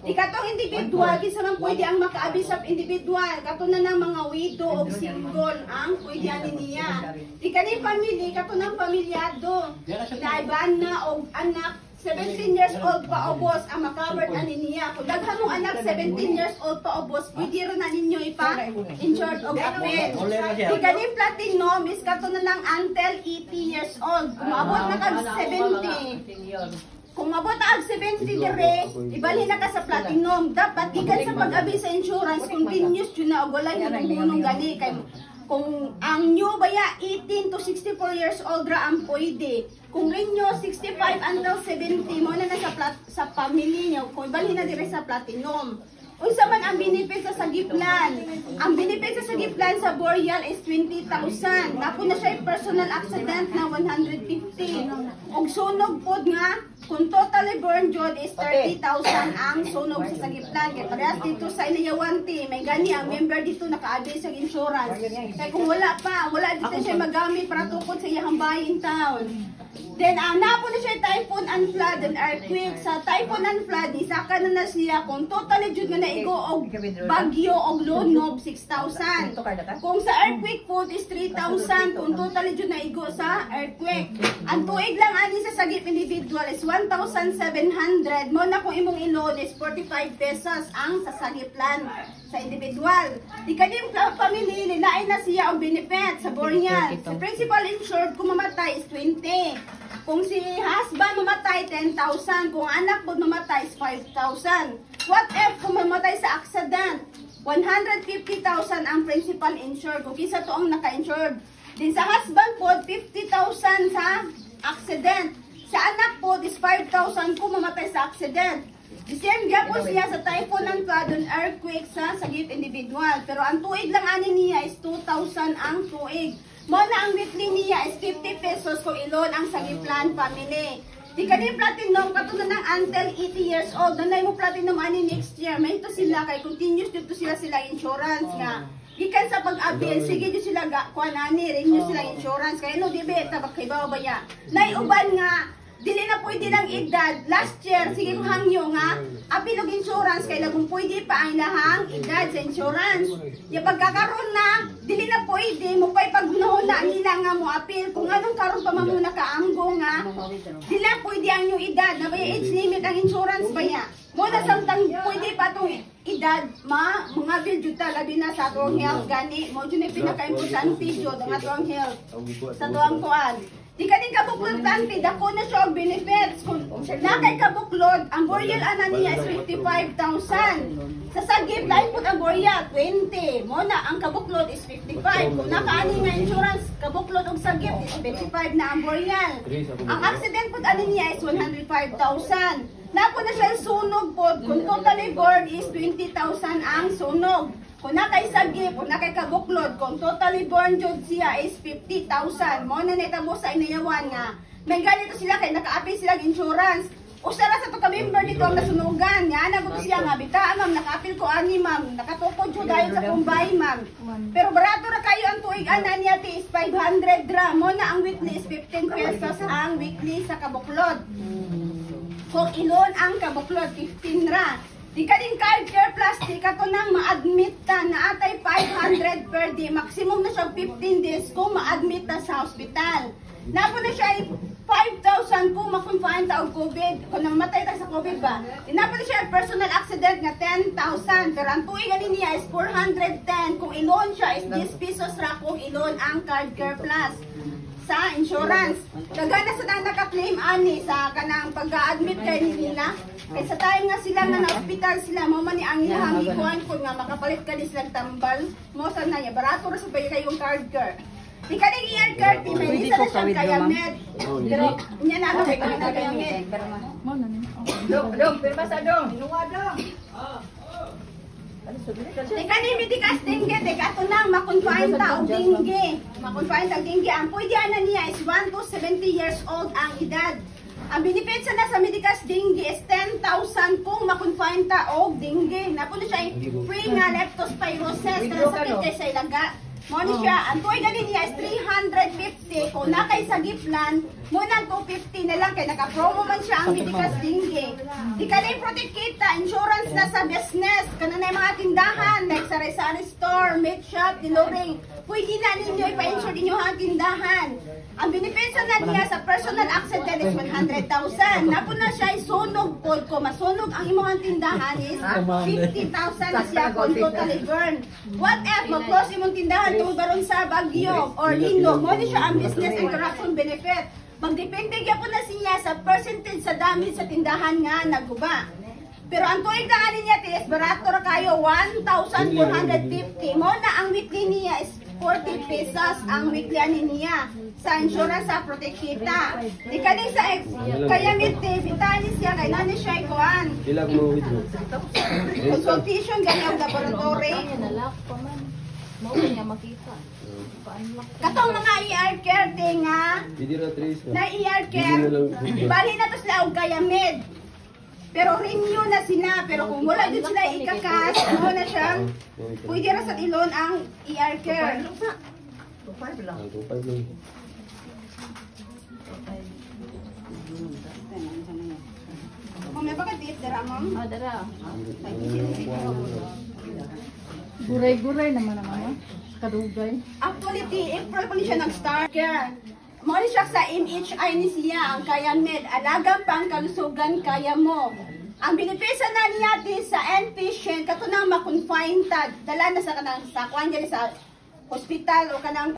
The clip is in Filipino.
Ikatong individual, kisa man pwede ang makaabis sa individual. Kato na ng mga widow o single ang pwede ani niya. Ikaning pamilya, kato ng pamilyado. Naiban na o anak, 17 years old pa o boss ang makakovered ani niya. Kung daghan mong anak 17 years old pa o boss, pwede rin na ninyo ipa-insured o apel. Ikaning platinum is kato na lang until 80 years old. Kung maabot na kag 70. Kung mabot ang 70 dire, ibalhin na ka sa platinum. Dapat gikan sa pag-abi sa insurance, continuous yun na o walay na nung gali. Kung ang new baya 18 to 64 years old ra ang pwede. Kung renew 65 until 70 mo na sa family niyo, kung ibalhin na dire sa platinum. Unsa man ang benefit sa sagiplan? Ang benefit sa sagiplan sa Boreal is 20,000. Napo na siya personal accident na 150. Og sunog pod nga, kung totally burn jud is 30,000 ang sunog sa sagiplan. Kaya parehas dito sa inayawanti, may gani ang member dito naka-address sa insurance. Kaya kung wala dito siya magamit para tukod sa iyang bahay in town. Then, napo na siya typhoon and flood and earthquake. Sa typhoon and flood, isaka na siya kung totally jud nga naigo og bagyo og lunob 6,000. Kung sa earthquake po is 3,000 kung totally jud naigo sa earthquake. Ang tuig lang ani sa sagip individual is 1,700. Mo na kung imong i-loan is 45 pesos ang sa sagip plan sa individual. Di kaning family nilain na siya ang benefit sa Boreal. Sa principal insured kung mamatay is 20. Kung si husband mamatay, 10,000. Kung anak po mamatay, 5,000. What if kung mamatay sa accident? 150,000 ang principal insured. Kung kisa to ang naka-insured. Din sa husband po, 50,000 sa accident. Sa anak po, is 5,000 kung mamatay sa accident. The same gap po siya sa typhoon and flood and earthquake sa sagip individual. Pero ang tuig lang ani niya is 2,000 ang tuig. Mo na ang weekly niya is 50 pesos kung ilon ang sagiplan family. Di kanin platinum katulad ng until 80 years old. Nanay mo platinum ani next year. May ito sila kay continuous dito sila insurance nga. Gikan sa pag-abil, sige dito sila kuan ani renew sila insurance kay no dibe tabak kay baya. Nay uban nga dili na pwede lang edad. Last year, sige kong hangyo nga, apilog insurance, kaya lagong pwede pa ang lahang edad sa insurance. Yung pagkakaroon na, dili na pwede, mo pa'y paggunahon na nila nga mo apil. Kung anong karoon pa mamuna kaanggo nga, dili na pwede ang yung edad. Na ba yung age limit ang insurance ba ya? Muna samtang pwede pa itong edad, mga bildo talabi na sa atong health gani. Mo dyan yung pinaka-importante dyan, ang atong health. Sa tuwang kuan. Di ka din kabuklod tante, dako na siya ang benefits. Kung nakay kabuklod, ang Boreal ananiya is 55,000. Sa sagip, lain po ang Boreal, 20. Muna, ang kabuklod is 55. Kung nakaani nga insurance, kabuklod ang sagip is 55 na ang Boreal. Ang accident po ananiya is 105,000. Napo na siya sunog po, kung totally board is 20,000 ang sunog. Kung nakay sagip, kung nakay kabuklod, kung totally born jud siya is 50,000. Mo na netabo sa inayawan nga. May ganito sila kay naka-apply sila insurance. Usara sa to ka-member dito ang nasunugan. Nga naguto siya nga bita ma'am, naka-apply ko ani ma'am, nakatukod jud dayon sa kumbay ma'am. Pero barato ra kayo ang tuig ana niya is 500 ra. Mo na ang weekly is 15 pesos ang weekly sa kabuklod. Kung ilon ang kabuklod 15 ra. Di ka din card care plus, di ka to nang ma-admit ta na atay 500 per day. Maximum na siya 15 days kung ma-admit ta sa hospital. Napo na siya 5,000 kung ma-confine ta og COVID. Kung namatay ta sa COVID ba. Napo na siya personal accident nga 10,000. Pero ang tuig ani niya is 410. Kung ilon siya is 10 pesos ra kung ilon ang card care plus sa insurance. Kagana sa naka-claim ani sa kanang pag-admit kay nila. Kaya sa time nga sila nga na-hospital sila, mo man ni ang ilahang ikuan ko nga makapalit ka din silang tambal. Mo sa na niya, barato ra sa bayo kayong card care. Di ka ning ear card, may isa na siyang kayamet. Pero, niya na ako kay kayamet. Dong, pirma sa dong. Inuwa dong. Teka ni medikas dengue, teka ito nang makonfine ta og dengue. Makonfine ta og dengue. Ang pwede ana niya is 1 to 70 years old ang edad. Ang benefits na sa medikas dengue is 10,000 kung makonfine ta og dengue. Napo na siya free nga leptospirosis na sakit kay sa ilaga. Mo ni siya, ang tuig gani niya is 350. Kung nakay sa giplan, mo nang 250 na lang kay naka-promo man siya ang Medikas Dengue. Di ka na protect kita, insurance na sa business, kana na yung mga tindahan, like sa Rizal Store, Meat Shop, Diloring. Pwede na ninyo ipa-insure ninyo ang tindahan. Ang benepisyo na niya sa personal accident is 100,000. Napo na siya isunog po ko, masunog ang imong tindahan is 50,000 na siya kung totally burn. What if mag-close imong tindahan tungod baron sa bagyo or lindog, mo ni siya ang business interruption benefit. Magdepende gyapon na siya sa percentage sa damage sa tindahan nga naguba. Pero ang tuig na ani niya is barato ra kayo 1,450. Mo na ang weekly niya is 40 pesos ang weekly ani niya sa insurance sa protect kita. Di kani sa kaya miti vitalis siya kay nani siya ikuan. Ilag mo withdraw. Consultation gani ang laboratory. Nalak pa man. Mao niya makita. Katong mga ER care ting nga Pwede ra 3 na ER care. Bali na to sila og kaya med. Pero renew na sila, pero kung wala din sila ikakas, mo na siyang pwede ra sa ilon ang ER care. Kung may pagkatiit, dara ma'am. Ah, dara. Guray-guray naman ang ano. Kadugay. Actually, April pa siya nag-start care. Mo ni siya sa MHI ni siya, ang kaya med, alagang pang kalusugan kaya mo. Ang benepisyo na niya sa inpatient, kato nang ma-confine ta, dala na sa kanang sa kuan sa hospital o kanang